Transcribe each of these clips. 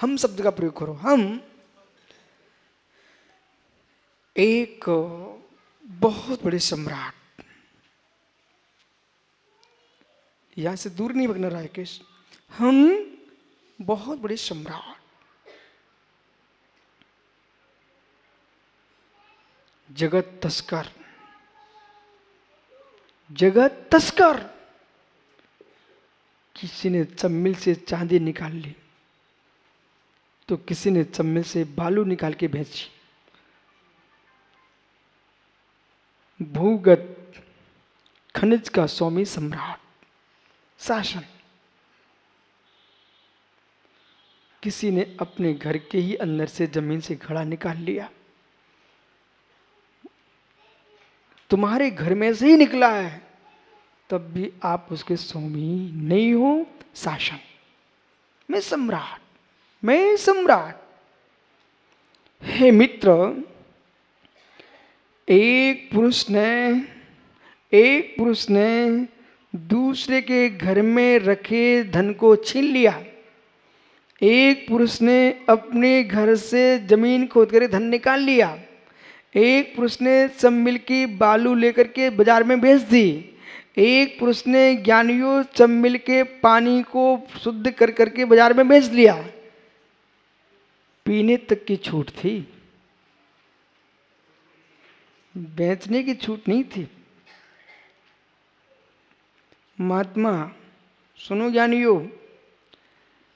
हम शब्द का प्रयोग करो। हम एक बहुत बड़े सम्राट, यहां से दूर नहीं भगना राकेश, हम बहुत बड़े सम्राट, जगत तस्कर, जगत तस्कर। किसी ने चम्मिल से चांदी निकाल ली तो किसी ने चम्मिल से बालू निकाल के बेची। भूगत खनिज का स्वामी सम्राट, शासन। किसी ने अपने घर के ही अंदर से जमीन से घड़ा निकाल लिया, तुम्हारे घर में से ही निकला है, तब भी आप उसके स्वामी नहीं हो, शासन। मैं सम्राट, मैं सम्राट। हे मित्र, एक पुरुष ने दूसरे के घर में रखे धन को छीन लिया। एक पुरुष ने अपने घर से जमीन खोद कर धन निकाल लिया। एक पुरुष ने सब मिल की बालू लेकर के बाजार में बेच दी। एक पुरुष ने ज्ञानियों सब मिल के पानी को शुद्ध कर करके बाजार में बेच लिया। पीने तक की छूट थी, बेचने की छूट नहीं थी। महात्मा सुनो ज्ञानियों,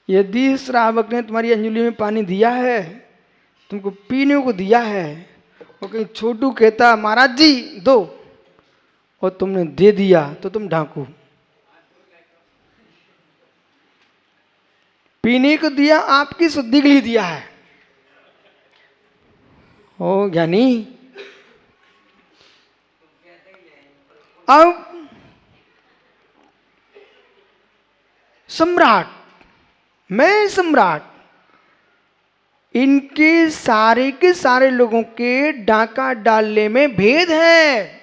यदि श्रावक ने तुम्हारी अंजलि में पानी दिया है, तुमको पीने को दिया है, और कहीं छोटू कहता महाराज जी दो, और तुमने दे दिया तो तुम डाकू। पीने को दिया आपकी शुद्धि के लिए दिया है। ओ ज्ञानी, अब सम्राट, मैं सम्राट, इनके सारे के सारे लोगों के डाका डालने में भेद है।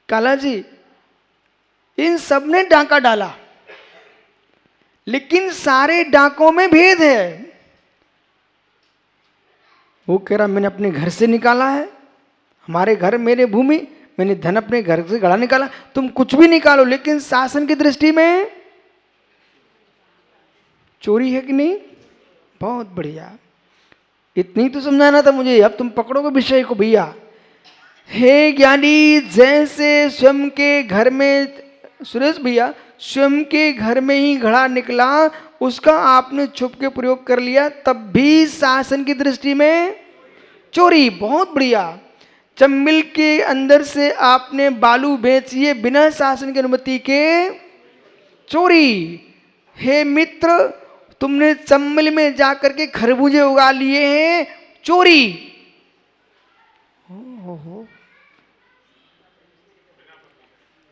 काला जी, इन सब ने डाका डाला, लेकिन सारे डाकों में भेद है। वो कह रहा मैंने अपने घर से निकाला है, हमारे घर मेरे भूमि, मैंने धन अपने घर से गड़ा निकाला। तुम कुछ भी निकालो, लेकिन शासन की दृष्टि में चोरी है कि नहीं? बहुत बढ़िया, इतनी तो समझाना था मुझे, अब तुम पकड़ोगे विषय को भैया। हे ज्ञानी, जैसे स्वयं के घर में, सुरेश भैया, स्वयं के घर में ही घड़ा निकला, उसका आपने छुप के प्रयोग कर लिया, तब भी शासन की दृष्टि में चोरी। बहुत बढ़िया। चम्मिल के अंदर से आपने बालू बेचिए बिना शासन की अनुमति के, चोरी। हे मित्र, तुमने चम्मिल में जाकर के खरबूजे उगा लिए हैं, चोरी। हो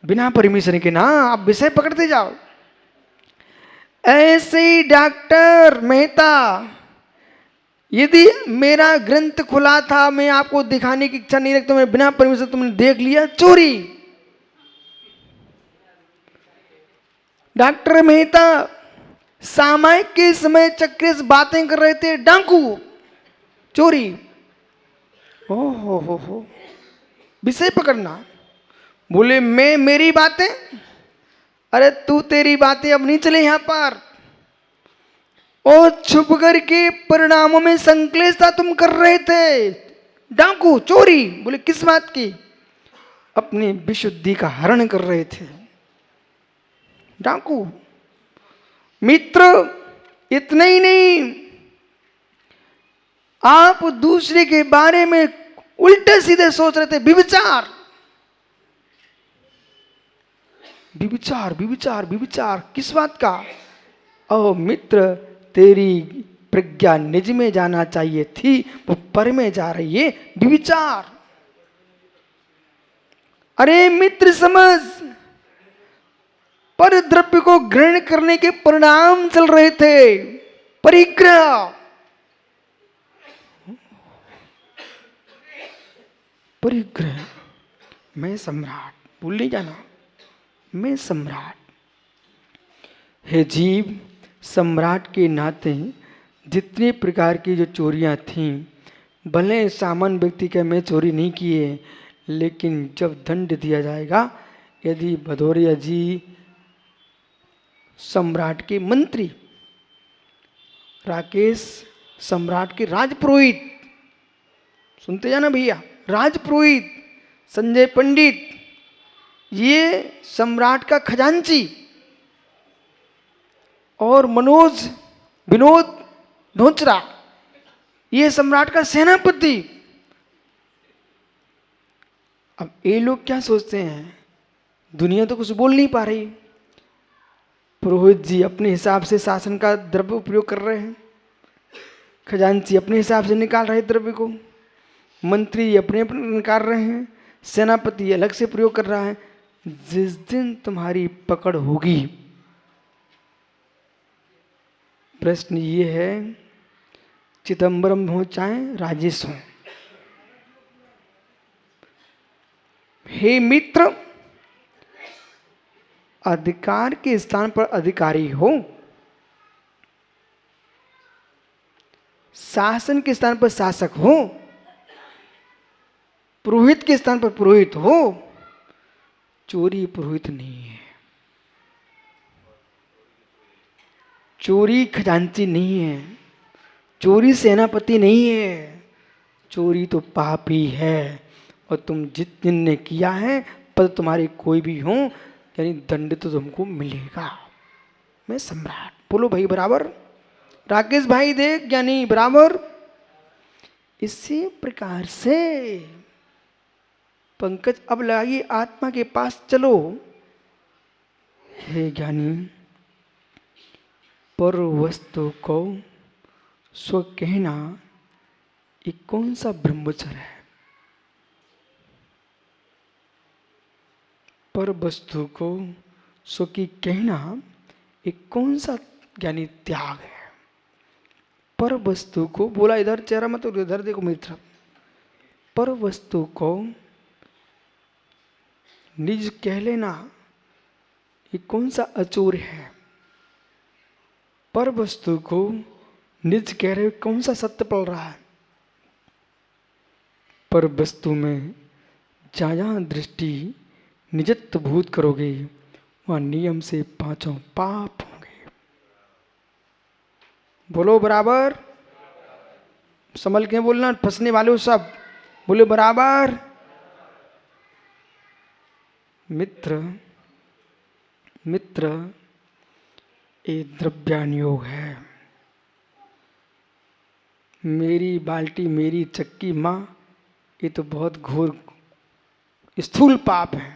बिना परमिशन के ना, आप विषय पकड़ते जाओ। ऐसे ही डॉक्टर मेहता, यदि मेरा ग्रंथ खुला था, मैं आपको दिखाने की इच्छा नहीं रखता, मैं बिना परमिशन तुमने देख लिया, चोरी। डॉक्टर मेहता सामायिक के समय चक्र से बातें कर रहे थे, डाकू, चोरी। ओ हो विषय पकड़ना। बोले मैं मेरी बातें, अरे तू तेरी बातें अब नहीं चले यहां पर। और छुप करके परिणामों में संश्लेषता तुम कर रहे थे, डाकू, चोरी। बोले किस बात की? अपनी विशुद्धि का हरण कर रहे थे, डाकू। मित्र, इतना ही नहीं, आप दूसरे के बारे में उल्टे सीधे सोच रहे थे, विविचार, विविचार, विविचार, विविचार। किस बात का? ओ मित्र, तेरी प्रज्ञा निज में जाना चाहिए थी, वो पर में जा रही है, विविचार। अरे मित्र समझ, पर द्रव्य को ग्रहण करने के परिणाम चल रहे थे, परिग्रह, परिग्रह। मैं सम्राट, भूल नहीं जाना, मैं सम्राट। हे जीव, सम्राट के नाते जितनी प्रकार की जो चोरियां थीं, भले सामान्य व्यक्ति का मैं चोरी नहीं किए, लेकिन जब दंड दिया जाएगा, यदि भदौरिया जी सम्राट के मंत्री, राकेश सम्राट के राजपुरोहित, सुनते जाना भैया, राजपुरोहित संजय पंडित, ये सम्राट का खजांची, और विनोद नोचरा, ये सम्राट का सेनापति। अब ये लोग क्या सोचते हैं, दुनिया तो कुछ बोल नहीं पा रही, पुरोहित जी अपने हिसाब से शासन का द्रव्य उपयोग कर रहे हैं, खजांची अपने हिसाब से निकाल रहे द्रव्य को, मंत्री अपने अपने निकाल रहे हैं, सेनापति अलग से प्रयोग कर रहा है। जिस दिन तुम्हारी पकड़ होगी, प्रश्न ये है, चिदंबरम हो चाहे राजेश हो, हे मित्र, अधिकार के स्थान पर अधिकारी हो, शासन के स्थान पर शासक हो, पुरोहित के स्थान पर पुरोहित हो, चोरी पुरोहित नहीं है, चोरी खजांची नहीं है, चोरी सेनापति नहीं है, चोरी तो पाप ही है। और तुम जितने किया है, पर तुम्हारे कोई भी हो, यानी दंड तो तुमको मिलेगा। मैं सम्राट, बोलो भाई बराबर, राकेश भाई देख ज्ञानी बराबर। इसी प्रकार से पंकज अब लगाइए आत्मा के पास चलो। हे ज्ञानी, पर वस्तु को स्व कहना ये कौन सा ब्रह्मचर्य है? पर वस्तु को स्व की कहना ये कौन सा ज्ञानी त्याग है? पर वस्तु को बोला, इधर चेहरा मत इधर देखो मेरी तरफ। पर वस्तु को निज कह लेना ये कौन सा अचूर है? पर वस्तु को निज कह रहे कौन सा सत्य पड़ रहा है? पर वस्तु में जहाँ दृष्टि निजत्व भूत करोगे, वहाँ नियम से पांचों पाप होंगे। बोलो बराबर, संभल के बोलना, फंसने वाले हो सब, बोले बराबर। मित्र मित्र ये द्रव्यानुयोग है। मेरी बाल्टी मेरी चक्की माँ, ये तो बहुत घोर स्थूल पाप है।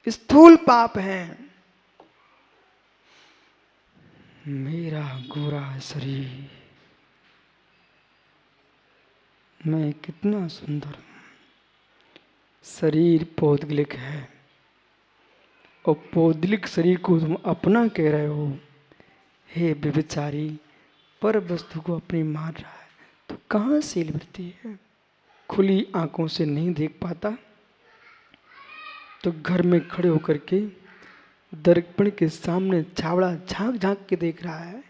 स्थूल पाप है। मेरा गोरा शरीर, मैं कितना सुंदर हूं। शरीर पौद्गलिक है और पौद्गलिक शरीर को तुम अपना कह रहे हो। हे व्यभिचारी, पर वस्तु को अपनी मान रहा है तो कहाँ शील वृत्ति है? खुली आंखों से नहीं देख पाता तो घर में खड़े होकर के दर्पण के सामने छावड़ा झांक झांक के देख रहा है,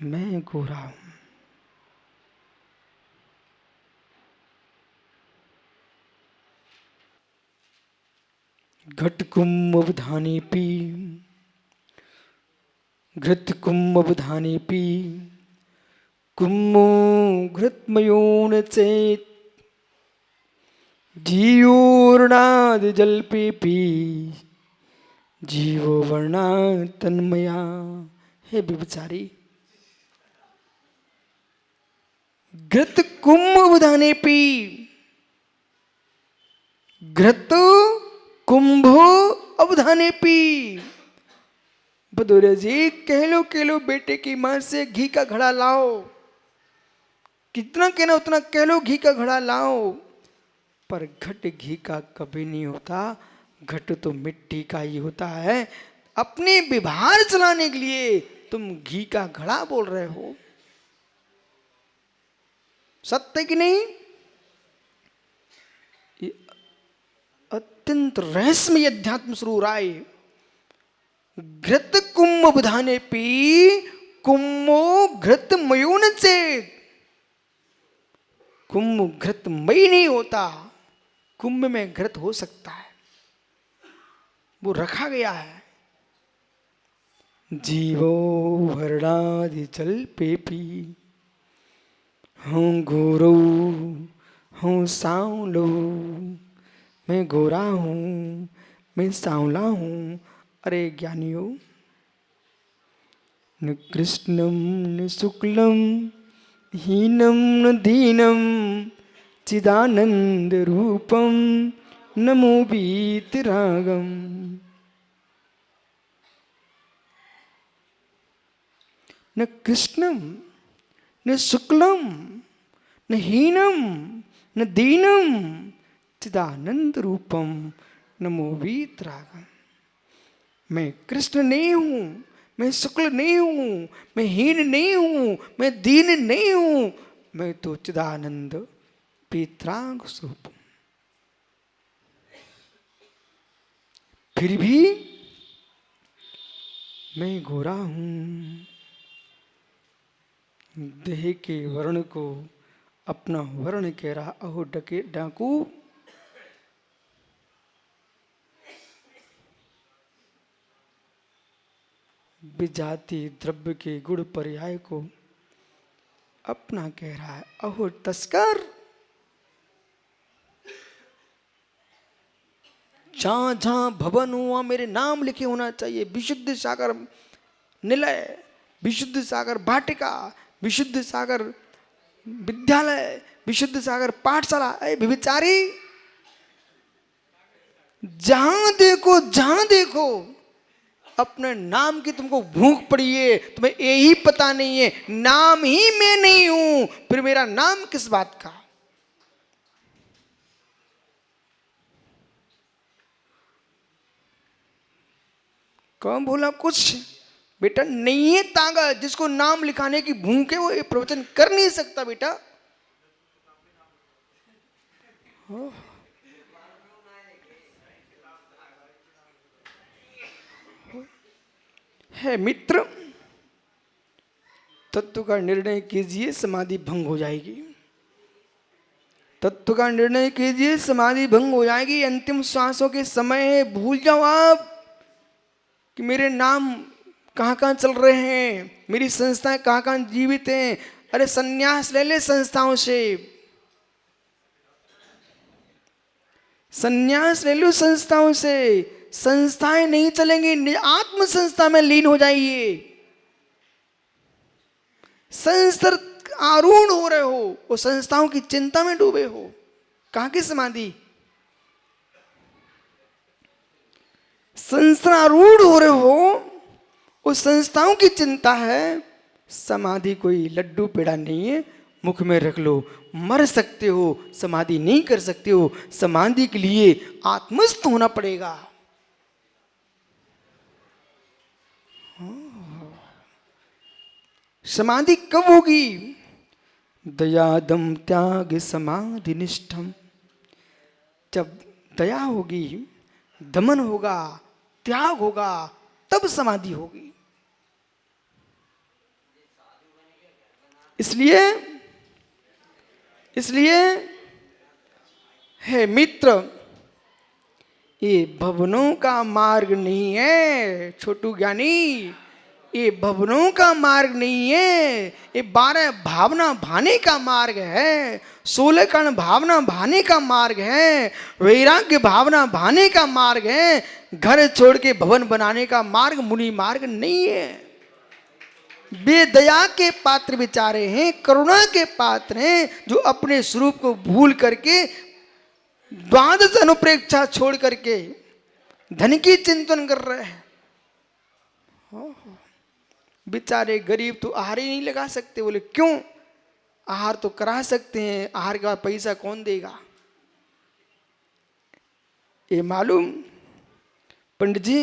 मैं गोरा हूं। घट कुंभवधानेपि घृत कुंभवधानेपि कुम्भो घृतमयोन चेत जीवोर्णाद जल्पेपि जीवो वर्णा तन्मया। हे व्यभिचारी, घृत कुंभवधानेपि, घृत कुंभो अवधानेपि। भदौरिया जी, कह लो बेटे की मां से घी का घड़ा लाओ, कितना कहना उतना कह लो, घी का घड़ा लाओ। पर घट घी का कभी नहीं होता, घट तो मिट्टी का ही होता है। अपने व्यवहार चलाने के लिए तुम घी का घड़ा बोल रहे हो, सत्य कि नहीं? ये अत्यंत रहस्यमय अध्यात्म स्वरूप राय घृत कुंभ बधाने पी कुंभो घृत मयून से कुंभ घृतमय नहीं होता, कुंभ में घृत हो सकता है, वो रखा गया है। जीवो वर्णादि जल पे पी हूँ गोरो हूँ सांवलो, मैं गोरा हूँ मैं सांवला हूँ। अरे ज्ञानियों, न कृष्णम न शुक्लम हीनम न दीनम चिदानंद रूपम नमो बीतरागम। न कृष्णम न शुक्लम न हीनम न दीनम चिदानंद रूपम नमो वीतरागम। मैं कृष्ण नहीं हूं, मैं शुक्ल नहीं हूं, मैं हीन नहीं हूं, मैं दीन नहीं हूं, मैं तो चिदानंद वीतराग स्वरूप हूं। फिर भी मैं गोरा हूं। देह के वर्ण को अपना वर्ण कह रहा, अहो डके डाकू, विजाति द्रव्य के गुण पर्याय को अपना कह रहा है, अहो तस्कर। जहां जहां भवन हुआ मेरे नाम लिखे होना चाहिए। विशुद्ध सागर निलय, विशुद्ध सागर वाटिका, विशुद्ध सागर विद्यालय, विशुद्ध सागर पाठशाला। अरे विचारी, जहां देखो अपने नाम की तुमको भूख पड़ी है, तुम्हें यही पता नहीं है नाम ही मैं नहीं हूं, फिर मेरा नाम किस बात का। कौन बोला कुछ? बेटा नहीं है ताकत, जिसको नाम लिखाने की भूख है वो ये प्रवचन कर नहीं सकता बेटा। है मित्र, तत्व का निर्णय कीजिए, समाधि भंग हो जाएगी। तत्व का निर्णय कीजिए, समाधि भंग हो जाएगी। अंतिम श्वासों के समय है, भूल जाओ आप कि मेरे नाम कहाँ कहाँ चल रहे हैं, मेरी संस्थाएं कहाँ कहाँ जीवित हैं। अरे संन्यास ले ले संस्थाओं से, संन्यास ले लो संस्थाओं से। संस्थाएं नहीं चलेंगी, आत्म संस्था में लीन हो जाइए। संस्था आरूढ़ हो रहे हो, वो संस्थाओं की चिंता में डूबे हो, कहाँ की समाधि। संस्थारूढ़ हो रहे हो, उस संस्थाओं की चिंता है। समाधि कोई लड्डू पेड़ा नहीं है, मुख में रख लो, मर सकते हो, समाधि नहीं कर सकते हो। समाधि के लिए आत्मस्थ होना पड़ेगा। समाधि कब होगी? दयादम त्याग समाधि निष्ठम। जब दया होगी, दमन होगा, त्याग होगा, तब समाधि होगी। इसलिए है मित्र, ये भवनों का मार्ग नहीं है छोटू ज्ञानी, ये भवनों का मार्ग नहीं है, ये 12 भावना भाने का मार्ग है, 16 कण भावना भाने का मार्ग है, वैराग्य भावना भाने का मार्ग है। घर छोड़ के भवन बनाने का मार्ग मुनि मार्ग नहीं है। वे दया के पात्र बेचारे हैं, करुणा के पात्र हैं, जो अपने स्वरूप को भूल करके, द्वादश अनुप्रेक्षा छोड़ करके धन की चिंतन कर रहे हैं। बेचारे गरीब तो आहार ही नहीं लगा सकते। बोले क्यों? आहार तो करा सकते हैं, आहार का पैसा कौन देगा? ये मालूम पंडित जी,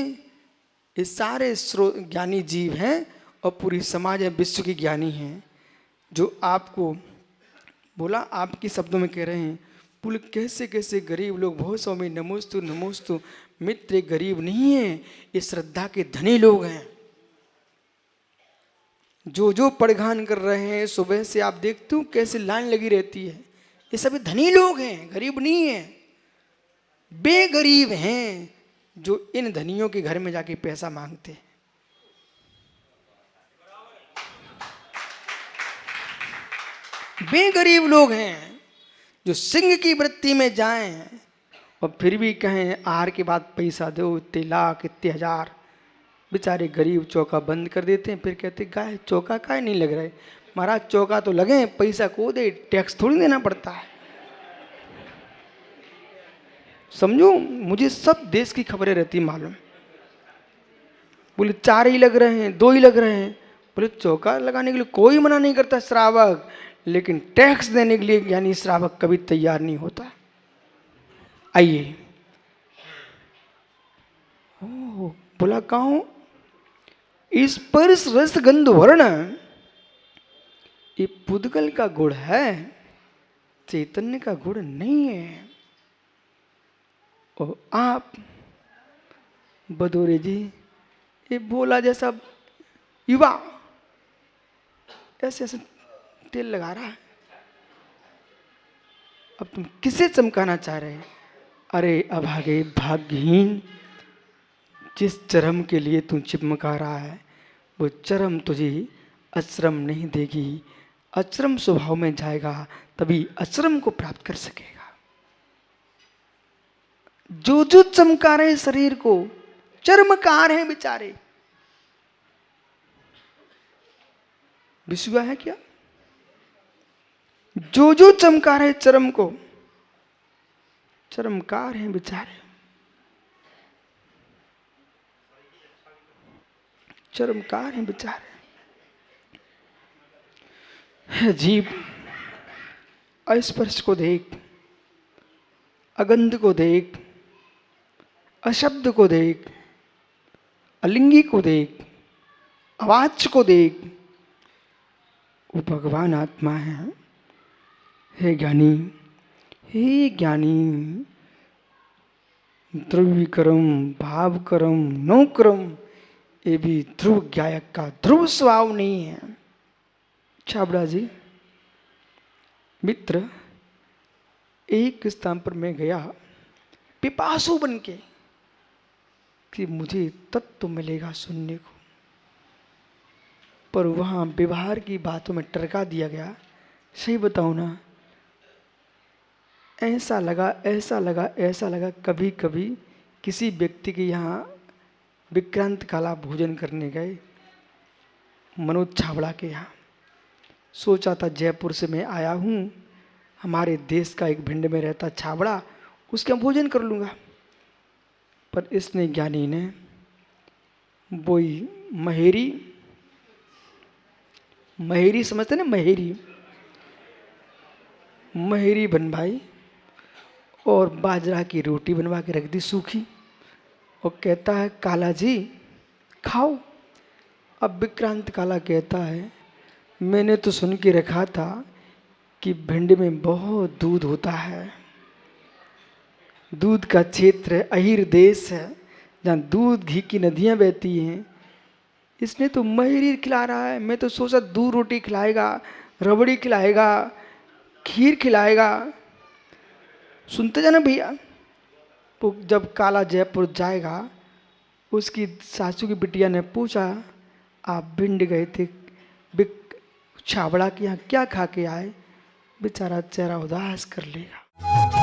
ये सारे ज्ञानी जीव हैं और पूरी समाज है विश्व की ज्ञानी हैं, जो आपको बोला, आपके शब्दों में कह रहे हैं, बोले कैसे कैसे गरीब लोग, बहुत स्वामी नमोस्तु नमोस्तु। मित्र ये गरीब नहीं है, ये श्रद्धा के धनी लोग हैं। जो पड़घान कर रहे हैं, सुबह से आप देखते हो कैसे लाइन लगी रहती है, ये सभी धनी लोग हैं, गरीब नहीं है। बेगरीब हैं जो इन धनियों के घर में जाके पैसा मांगते हैं। बेगरीब लोग हैं जो सिंह की वृत्ति में जाएं और फिर भी कहें आहार के बाद पैसा दो, इतने लाख इतने हजार। बेचारे गरीब चौका बंद कर देते हैं, फिर कहते गाय चौका काहे नहीं लग रहा है। महाराज चौका तो लगे, पैसा को दे, टैक्स थोड़ी देना पड़ता है। समझो, मुझे सब देश की खबरें रहती मालूम। बोले 4 ही लग रहे हैं, 2 ही लग रहे हैं। बोले चौका लगाने के लिए कोई मना नहीं करता श्रावक, लेकिन टैक्स देने के लिए यानी श्रावक कभी तैयार नहीं होता। आइए, बोला कहो स्पर्श रस गंध वर्ण ये पुद्गल का गुण है, चैतन्य का गुण नहीं है। और आप बदोरे जी ये बोला जैसा युवा ऐसे ऐसे तेल लगा रहा है। अब तुम किसे चमकाना चाह रहे हैं? अरे अभागे भाग्यहीन, जिस चरम के लिए तू चिपका रहा है वो चरम तुझे अश्रम नहीं देगी। अश्रम स्वभाव में जाएगा तभी अश्रम को प्राप्त कर सकेगा। जो चमका रहे शरीर को, चर्मकार हैं बेचारे। विश्वा है क्या? जो चमका रहे चरम को, चरमकार हैं बेचारे, चरमकार हैं बेचारे। जीव अस्पर्श को देख, अगंध को देख, अशब्द को देख, अलिंगी को देख, आवाज को देख, वो भगवान आत्मा है। हे ज्ञानी, हे ज्ञानी, ध्रुवीकरम भावकरम नौकरम, ये भी ध्रुव ज्ञायक का ध्रुव स्वभाव नहीं है। छाबड़ा जी मित्र, एक स्थान पर मैं गया पिपासु बन के कि मुझे तत्व मिलेगा सुनने को, पर वहाँ व्यवहार की बातों में टरका दिया गया। सही बताऊँ ना, ऐसा लगा कभी कभी किसी व्यक्ति के यहाँ विक्रांत काला भोजन करने गए, मनोज छाबड़ा के यहाँ। सोचा था जयपुर से मैं आया हूँ, हमारे देश का एक भिंड में रहता छाबड़ा, उसके यहाँ भोजन कर लूँगा। पर इसने ज्ञानी ने वही महेरी समझते ना, महेरी बनवाई और बाजरा की रोटी बनवा के रख दी सूखी, और कहता है काला जी खाओ। अब विक्रांत काला कहता है मैंने तो सुन के रखा था कि भिंड में बहुत दूध होता है, दूध का क्षेत्र है, अहिर देश है जहाँ दूध घी की नदियाँ बहती हैं। इसने तो महेरी खिला रहा है, मैं तो सोचा दूध रोटी खिलाएगा, रबड़ी खिलाएगा, खीर खिलाएगा। सुनते जाना भैया। तो जब काला जयपुर जाएगा, उसकी सासू की बिटिया ने पूछा आप भिंड गए थे छाबड़ा के यहाँ क्या खा के आए? बेचारा चेहरा उदास कर लेगा।